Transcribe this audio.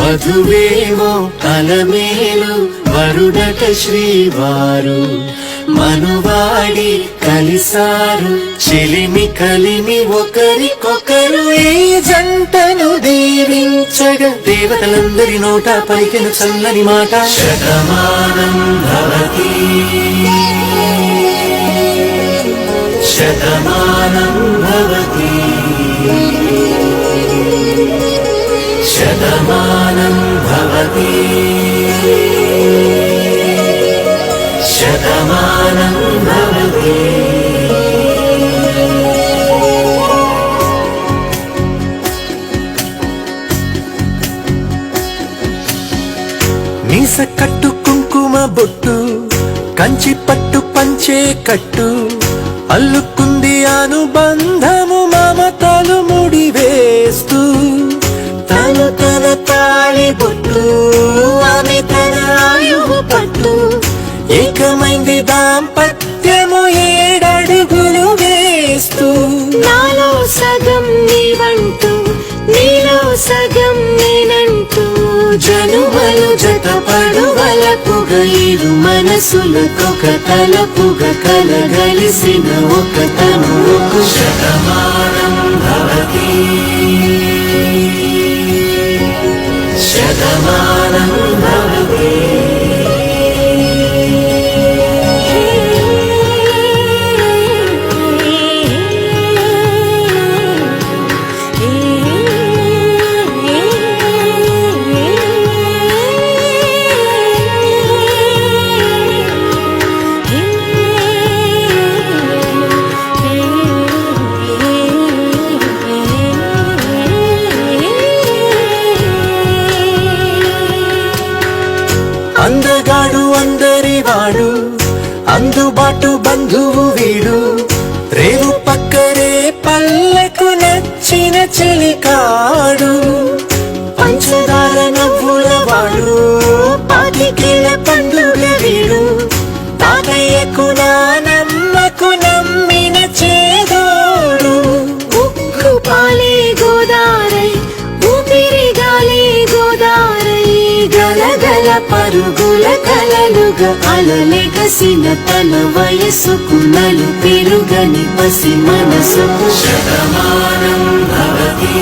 వధువేమో అలమేలు వరుడట శ్రీవారు మనువాడి కలిసారు చెలిమి కలిమి ఒకరికొకరు ఈ జంటను దీవించగా దేవతలందరి నోట పలికిన చల్లని మాట శతమానం భవతి శతమానం భవతి శతమానం భవతి శతమానం భవతి. మీస కట్టు కుంకుమ బొట్టు కంచి పట్టు పంచే కట్టు అల్లుకుంది అనుబంధము మమతలు ముడివేస్తూ తను తన తాళి బొట్టు ఆమె తన ఆయువు పట్టు ఏకమైంది దాంపత్యము 7 అడుగులు వేస్తూ నాలో సగం నీవంటూ నీలో సగం నేనంటూ జనుమలు జతపడువలపుగ ఇరు మనసులకొక తలపుగ కలగలిసిన ఒక తనువుకు శతమానం భవతి శతమానం భవతి. అందగాడు అందరివాడు అందుబాటు బంధువు వీడు రేవు పక్కరే పల్లెకు నచ్చిన చెలికాడు పంచదార నవ్వుల వాడు పాతికేల పండుగ వీడు తాతయ్యకు నానమ్మకు నమ్మిన చేదోడు ఉక్కు పాలే గోదారై ఊపిరి గాలే గోదారై గలగల పరుగుల కలలుగా అలలెగసిన తన వయసుకు నలు పెరుగని పసి మనసుకు శతమానం భవతి